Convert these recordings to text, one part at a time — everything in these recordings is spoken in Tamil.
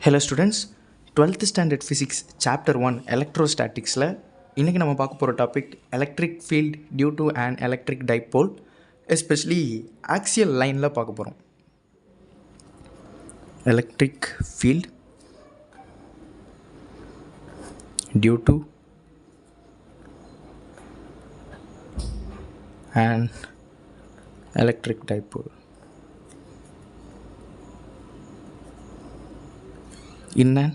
Hello students, 12th standard physics chapter 1 electrostaticsல இன்னைக்கு நம்ம பார்க்க போகிற topic electric field due to an electric dipole especially axial lineல பார்க்க போகிறோம். Electric field due to an electric dipole in an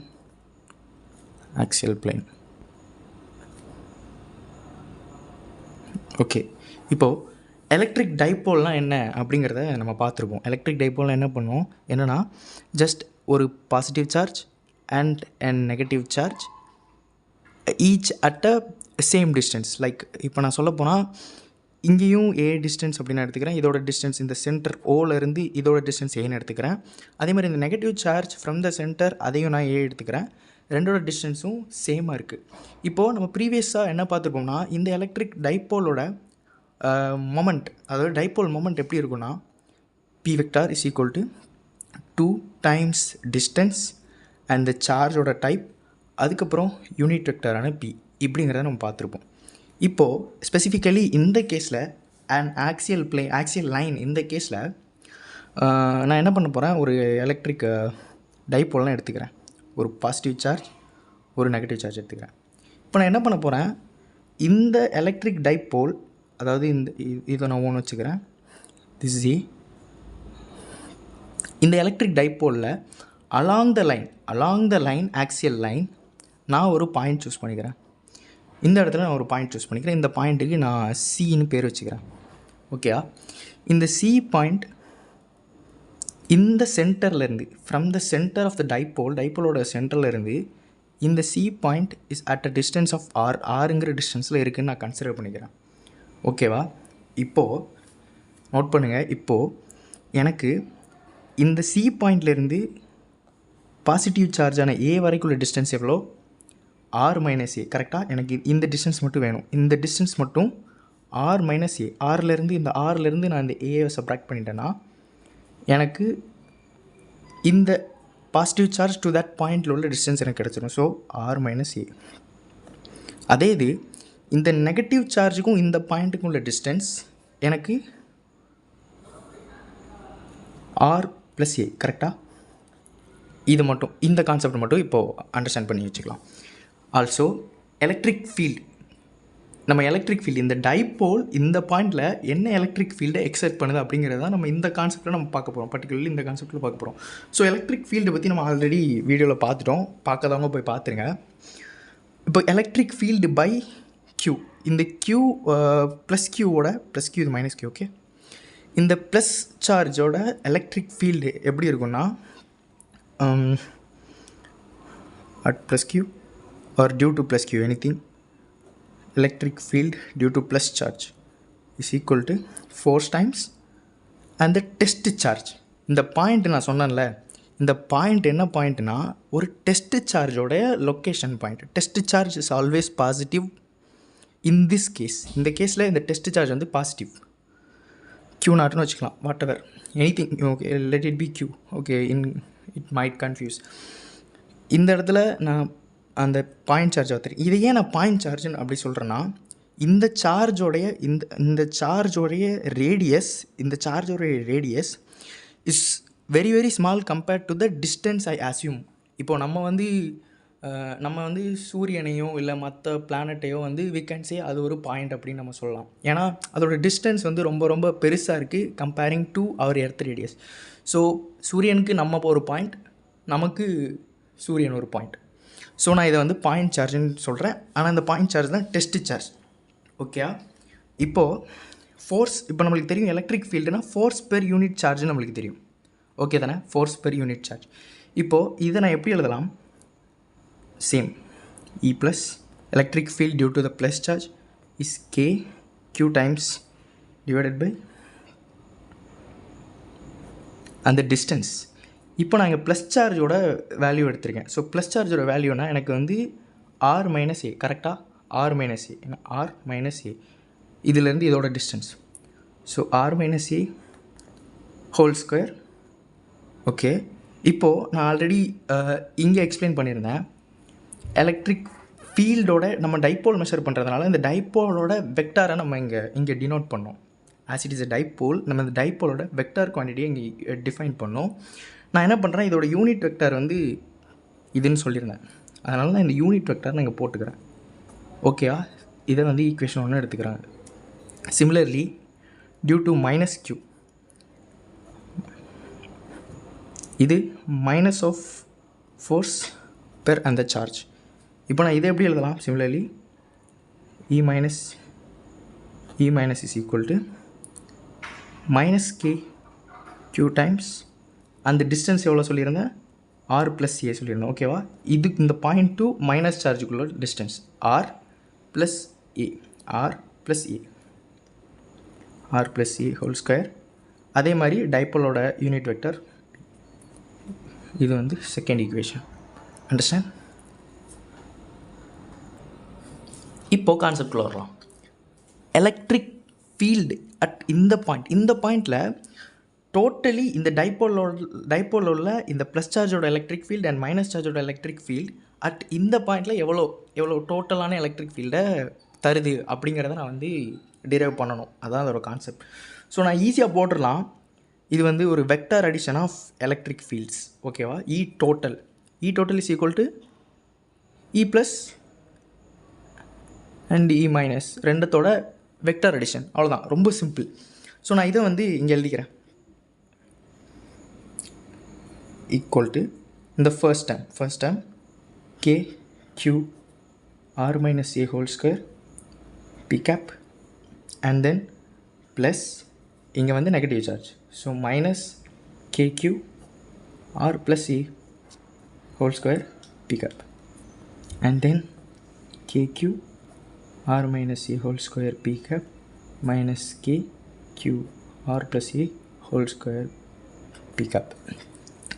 axial plane. Okay, இப்போது எலக்ட்ரிக் டைப்போல்னால் என்ன அப்படிங்கிறத நம்ம பார்த்துருப்போம். எலக்ட்ரிக் டைப்போல்னால் என்ன பண்ணுவோம், என்னென்னா ஜஸ்ட் ஒரு positive charge and negative charge each at a same distance. Like இப்போ நான் சொல்ல போனால் இங்கேயும் ஏ டிஸ்டன்ஸ் அப்படின்னு எடுத்துக்கிறேன், இதோட டிஸ்டன்ஸ் இந்த சென்டர் ஓலேருந்து இதோட டிஸ்டன்ஸ் ஏன்னு எடுத்துக்கிறேன். அதே மாதிரி இந்த negative charge from the centre அதையும் நான் ஏ எடுத்துக்கிறேன். ரெண்டோட டிஸ்டன்ஸும் சேமாக இருக்குது. இப்போது நம்ம ப்ரீவியஸாக என்ன பார்த்துருப்போம்னா, இந்த எலக்ட்ரிக் டைப்போலோட மொமெண்ட், அதாவது டைப்போல் மொமெண்ட் எப்படி இருக்குன்னா, P vector is equal to 2 times distance and the சார்ஜோட டைப், அதுக்கப்புறம் யூனிட் வெக்டாரான பி, இப்படிங்கிறத நம்ம பார்த்துருப்போம். இப்போது ஸ்பெசிஃபிக்கலி இந்த கேஸில் அண்ட் ஆக்சியல் லைன் இந்த கேஸில் நான் என்ன பண்ண போகிறேன், ஒரு எலக்ட்ரிக் டைப்போல்லாம் எடுத்துக்கிறேன். ஒரு பாசிட்டிவ் சார்ஜ், ஒரு நெகட்டிவ் சார்ஜ் எடுத்துக்கிறேன். இப்போ நான் என்ன பண்ண போகிறேன், இந்த எலக்ட்ரிக் டைப்போல், அதாவது இதை நான் ஒன்று வச்சுக்கிறேன், திஸ் இஸ் இந்த எலக்ட்ரிக் டைப்போலில் along the line axial line நான் ஒரு பாயிண்ட் சூஸ் பண்ணிக்கிறேன். இந்த இடத்துல நான் ஒரு பாயிண்ட் சூஸ் பண்ணிக்கிறேன். இந்த பாயிண்ட்டுக்கு நான் சின்னு பேர் வச்சுக்கிறேன். ஓகேயா, இந்த சி பாயிண்ட் இந்த சென்டர்லேருந்து, from the center of the டைப்போலோட சென்டர்லேருந்து இந்த C point is at a distance of ஆறுங்கிற டிஸ்டன்ஸில் இருக்குதுன்னு நான் கன்சிடர் பண்ணிக்கிறேன். ஓகேவா, இப்போது நோட் பண்ணுங்கள், இப்போது எனக்கு இந்த சி பாயிண்ட்லேருந்து பாசிட்டிவ் சார்ஜான ஏ வரைக்குள்ள டிஸ்டன்ஸ் எவ்வளோ, ஆர் மைனஸ் ஏ. கரெக்டாக எனக்கு இந்த டிஸ்டன்ஸ் மட்டும் வேணும். இந்த டிஸ்டன்ஸ் மட்டும் ஆர் மைனஸ் ஏ. இந்த ஆர்லேருந்து நான் இந்த ஏவை சப்ராக்ட் பண்ணிட்டேன்னா எனக்கு இந்த பாசிட்டிவ் சார்ஜ் டு தட் பாயிண்டில் உள்ள டிஸ்டன்ஸ் எனக்கு கிடச்சிடும். ஸோ ஆர் மைனஸ் ஏ. அதே இது இந்த நெகட்டிவ் சார்ஜுக்கும் இந்த பாயிண்ட்டுக்கும் உள்ள டிஸ்டன்ஸ் எனக்கு ஆர் ப்ளஸ் ஏ. கரெக்டாக இது மட்டும், இந்த கான்செப்ட் மட்டும் இப்போது அண்டர்ஸ்டாண்ட் பண்ணி வச்சுக்கலாம். ஆல்சோ எலக்ட்ரிக் ஃபீல்டு, நம்ம எலக்ட்ரிக் ஃபீல்டு இந்த டைப்போல் இந்த பாயிண்டில் என்ன எலக்ட்ரிக் ஃபீல்டை எக்ஸர்ட் பண்ணுது அப்படிங்கிறத நம்ம இந்த கான்செப்டில் நம்ம பார்க்க போகிறோம். பர்டிகுலர்லி இந்த கான்செப்ட்டில் பார்க்க போகிறோம். ஸோ எலக்ட்ரிக் ஃபீல்டை பற்றி நம்ம ஆல்ரெடி வீடியோவில் பார்த்துட்டோம். பார்க்காதவங்க போய் பார்த்துருங்க. இப்போ எலக்ட்ரிக் ஃபீல்டு பை க்யூ, இந்த க்யூ ப்ளஸ் க்யூவோட ப்ளஸ் க்யூ, இது மைனஸ் க்யூ. ஓகே, இந்த ப்ளஸ் சார்ஜோட எலக்ட்ரிக் ஃபீல்டு எப்படி இருக்குன்னா, at plus Q or due to plus q, anything, electric field due to plus charge is equal to force times and the test charge. இந்த பாயிண்ட் நான் சொன்னேன்ல, இந்த பாயிண்ட் என்ன பாயிண்ட்னா ஒரு டெஸ்ட் சார்ஜோட location point. Test charge is always positive in this case. இந்த கேஸில் இந்த டெஸ்ட் சார்ஜ் வந்து பாசிட்டிவ், q நாட்னு வச்சுக்கலாம், whatever, anything. Okay, let it be q. Okay, it might confuse. இந்த இடத்துல நான் அந்த பாயிண்ட் சார்ஜ் பார்த்துருக்கேன். இதை ஏன் நான் பாயிண்ட் சார்ஜுன்னு அப்படி சொல்கிறேன்னா, இந்த சார்ஜோடைய இந்த சார்ஜோடைய radius is very very small compared to the distance I assume. இப்போது நம்ம வந்து சூரியனையோ இல்லை மற்ற பிளானட்டையோ வந்து வி கேன் சே அது ஒரு பாயிண்ட் அப்படின்னு நம்ம சொல்லலாம். ஏன்னா அதோட டிஸ்டன்ஸ் வந்து ரொம்ப ரொம்ப பெருசாக இருக்குது comparing to our earth radius. So சூரியனுக்கு நம்ம ஒரு பாயிண்ட், நமக்கு சூரியன் ஒரு பாயிண்ட். ஸோ நான் இதை வந்து பாயிண்ட் சார்ஜுன்னு சொல்கிறேன். ஆனால் இந்த பாயிண்ட் சார்ஜ் தான் டெஸ்ட் சார்ஜ். ஓகே, இப்போது ஃபோர்ஸ், இப்போ நம்மளுக்கு தெரியும் எலக்ட்ரிக் ஃபீல்டுனா ஃபோர்ஸ் பெர் யூனிட் சார்ஜ்னு நம்மளுக்கு தெரியும். ஓகே தானே, ஃபோர்ஸ் பெர் யூனிட் சார்ஜ். இப்போது இதை நான் எப்படி எழுதலாம், same E plus electric field due to the plus charge is K Q times divided by அந்த டிஸ்டன்ஸ். இப்போ நான் இங்கே ப்ளஸ் சார்ஜோட வேல்யூ எடுத்திருக்கேன். ஸோ ப்ளஸ் சார்ஜோட வேல்யூனா எனக்கு வந்து ஆர் மைனஸ் ஏ. கரெக்டாக, ஆர் மைனஸ் ஏ, ஏன்னா ஆர் மைனஸ் ஏ இதிலேருந்து இதோட டிஸ்டன்ஸ். ஸோ ஆர் மைனஸ் ஏ ஹோல் ஸ்கொயர். ஓகே, இப்போது நான் ஆல்ரெடி இங்கே எக்ஸ்பிளைன் பண்ணியிருந்தேன். எலக்ட்ரிக் ஃபீல்டோட நம்ம டைப்போல் மெஷர் பண்ணுறதுனால இந்த டைப்போலோட வெக்டாரை நம்ம இங்கே டினோட் பண்ணோம். As it is a dipole, நம்ம இந்த டைப்போலோட வெக்டார் குவான்டிட்டியை இங்கே டிஃபைன் பண்ணோம். நான் என்ன பண்ணுறேன், இதோட யூனிட் வெக்டார் வந்து இதுன்னு சொல்லியிருந்தேன். அதனால் நான் இந்த யூனிட் வெக்டார் நான் இங்கே போட்டுக்கிறேன். ஓகேவா? இதை வந்து ஈக்குவேஷன் 1 எடுத்துக்கிறாங்க. Similarly due to minus q, இது மைனஸ் ஆஃப் ஃபோர்ஸ் பெர் அந்த சார்ஜ். இப்போ நான் இதை எப்படி எழுதலாம்? Similarly E minus is equal to minus k q times அந்த டிஸ்டன்ஸ் எவ்வளோ சொல்லியிருந்தேன்? r plus a சொல்லியிருந்தேன். ஓகேவா? இது இந்த பாயிண்ட் டு மைனஸ் சார்ஜுக்குள்ள distance r plus a whole square. அதே மாதிரி டைப்போலோட யூனிட் வெக்டர், இது வந்து செகண்ட் ஈக்குவேஷன். அண்டர்ஸ்டாண்ட்? இப்போது கான்செப்டில் வரலாம். எலக்ட்ரிக் ஃபீல்டு அட் இந்த பாயிண்டில் டோட்டலி இந்த டைப்போல் உள்ள இந்த ப்ளஸ் சார்ஜோட எலக்ட்ரிக் ஃபீல்டு அண்ட் மைனஸ் சார்ஜோட எலக்ட்ரிக் ஃபீல்டு அட் இந்த பாயிண்டில் எவ்வளோ டோட்டலான எலக்ட்ரிக் ஃபீல்டை தருது அப்படிங்கிறத நான் வந்து டிரைவ் பண்ணணும். அதுதான் அதோட கான்செப்ட். ஸோ நான் ஈஸியாக போட்டுடலாம். இது வந்து ஒரு vector addition of electric fields. ஓகேவா? E total is equal to E plus and E minus ரெண்டத்தோட வெக்டார் அடிஷன். அவ்வளோதான், ரொம்ப சிம்பிள். ஸோ நான் இதை வந்து இங்கே எழுதிக்கிறேன். ஈக்குவல் டு இந்த first term k q r minus a whole square p cap and then plus இங்கே வந்து negative charge. So minus kq r plus a whole square p cap and then kq r minus a whole square p cap minus kq r plus a whole square p cap.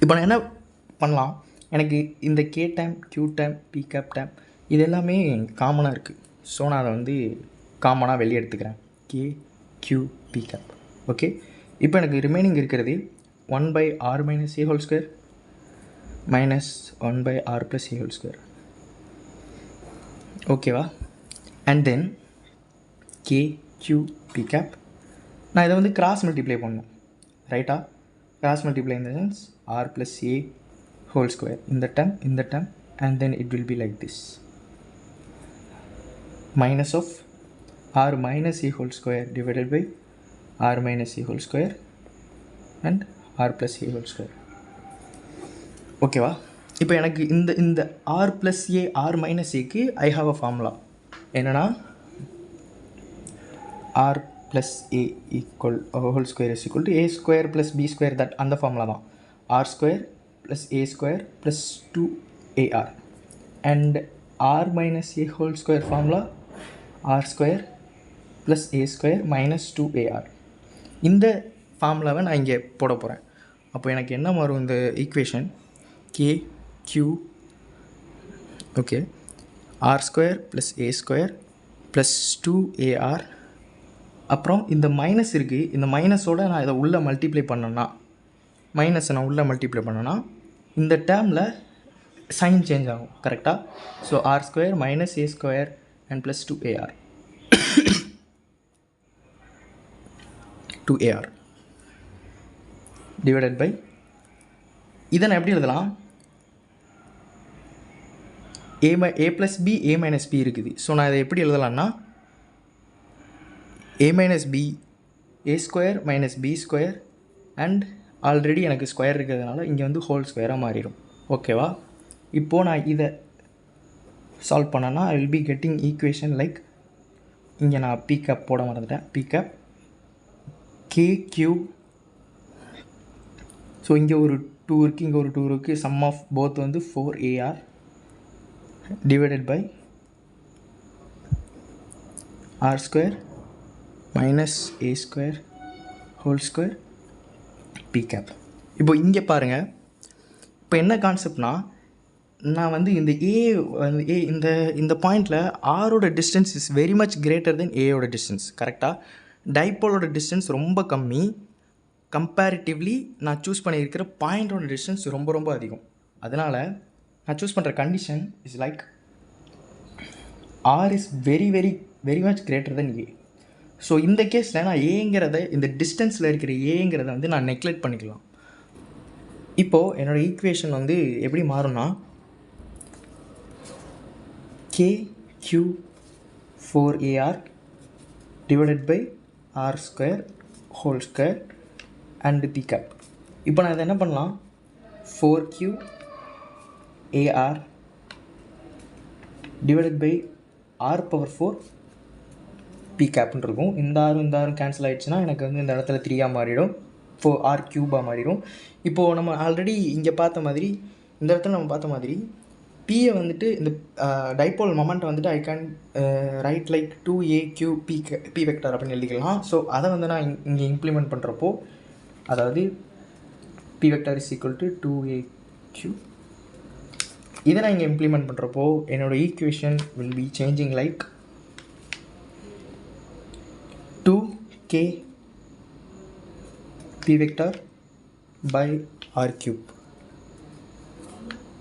இப்போ நான் என்ன பண்ணலாம், எனக்கு இந்த k time q time p cap time இது எல்லாமே காமனாக இருக்குது. ஸோ நான் அதை வந்து காமனாக வெளியே எடுத்துக்கிறேன். k q p cap. Okay, இப்போ எனக்கு ரிமைனிங் இருக்கிறது 1/r minus a whole square minus 1/r plus a whole square. ஓகேவா? And then k q p cap நான் இதை வந்து கிராஸ் மல்டிப்ளை பண்ணணும். ரைட்டா? Cross multiply in the sense r plus a whole square இந்த term and then it will be like this, minus of r minus a whole square divided by r minus a whole square and r plus a whole square. ஓகேவா? இப்போ எனக்கு இந்த r plus a r minus aக்கு I have a formula. என்னன்னா r plus a equal whole square is equal to a square plus b square, that அந்த ஃபார்முலா தான். r square plus a square plus 2ar and r minus a whole square formula r square plus a square minus 2ar. இந்த ஃபார்முலாவை நான் இங்கே போட போகிறேன். அப்போ எனக்கு என்ன மாறும் இந்த equation? k q okay r square plus a square plus 2ar. அப்புறம் இந்த மைனஸ் இருக்குது, இந்த மைனஸோடு நான் இதை உள்ளே மல்டிப்ளை பண்ணேன்னா, மைனஸை நான் உள்ளே மல்டிப்ளை பண்ணேன்னா இந்த டேர்மில் சைன் சேஞ்ச் ஆகும். கரெக்டாக? So R square minus A square and plus 2ar divided by இதை நான் எப்படி எழுதலாம்? a plus B a minus B இருக்குது. ஸோ நான் இதை எப்படி எழுதலான்னா a minus B a square minus B square and already எனக்கு ஸ்கொயர் இருக்கிறதுனால இங்கே வந்து ஹோல் ஸ்கொயராக மாறிடும். ஓகேவா? இப்போது நான் இதை சால்வ் பண்ணேன்னா I will be getting equation like, இங்கே நான் p cap போட மறந்துட்டேன். p cap k q, so இங்கே ஒரு 2 இருக்குது, இங்கே ஒரு 2 இருக்குது. சம் ஆஃப் போத் வந்து 4ar divided by r square minus a square whole square p cap. இப்போ இங்கே பாருங்கள், இப்போ என்ன கான்செப்ட்னா, நான் வந்து இந்த இந்த பாயிண்டில் ஆரோட distance is very much greater than ஏயோட டிஸ்டன்ஸ். கரெக்டாக? டைப்போலோட டிஸ்டன்ஸ் ரொம்ப கம்மி, கம்பேரிட்டிவ்லி நான் சூஸ் பண்ணியிருக்கிற பாயிண்டோட டிஸ்டன்ஸ் ரொம்ப ரொம்ப அதிகம். அதனால் நான் சூஸ் பண்ணுற condition is like R is very very very much greater than A. So இந்த கேஸில் நான் ஏங்கிறத, இந்த டிஸ்டன்ஸில் இருக்கிற ஏங்கிறத வந்து நான் நெக்லெக்ட் பண்ணிக்கலாம். இப்போது என்னோடய ஈக்குவேஷன் வந்து எப்படி மாறும்னா KQ4AR divided by R² whole square and P cap. இப்போ நான் இதை என்ன பண்ணலாம், 4QAR divided by R⁴ P capன்னு இருக்கும். இந்த ஆரும் கேன்சல் ஆகிடுச்சுன்னா எனக்கு வந்து இந்த இடத்துல 3ஆக மாறிடும், R³ மாறிடும். இப்போது நம்ம ஆல்ரெடி இங்கே பார்த்த மாதிரி, இந்த இடத்துல நம்ம பார்த்த மாதிரி Pயை வந்துட்டு இந்த டைபோல் மொமெண்ட் வந்துட்டு I can write like 2AQ P vector அப்படின்னு எழுதிக்கலாம். ஸோ அதை வந்து நான் இங்கே இம்ப்ளிமெண்ட் பண்ணுறப்போ, அதாவது P vector is equal to 2AQ, இதை நான் இங்கே இம்ப்ளிமெண்ட் பண்ணுறப்போ என்னோடய equation will be changing like 2K P vector by R³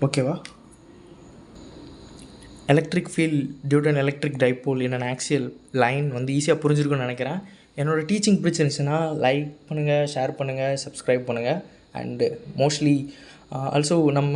ஓகேவா. Electric field due to electric dipole in an axial line வந்து ஈஸியாக புரிஞ்சிருக்குன்னு நினைக்கிறேன். என்னோடய டீச்சிங் பிடிச்சிருந்துச்சுன்னா லைக் பண்ணுங்கள், ஷேர் பண்ணுங்கள், சப்ஸ்கிரைப் பண்ணுங்கள். அண்டு மோஸ்ட்லி ஆல்சோ நம்ம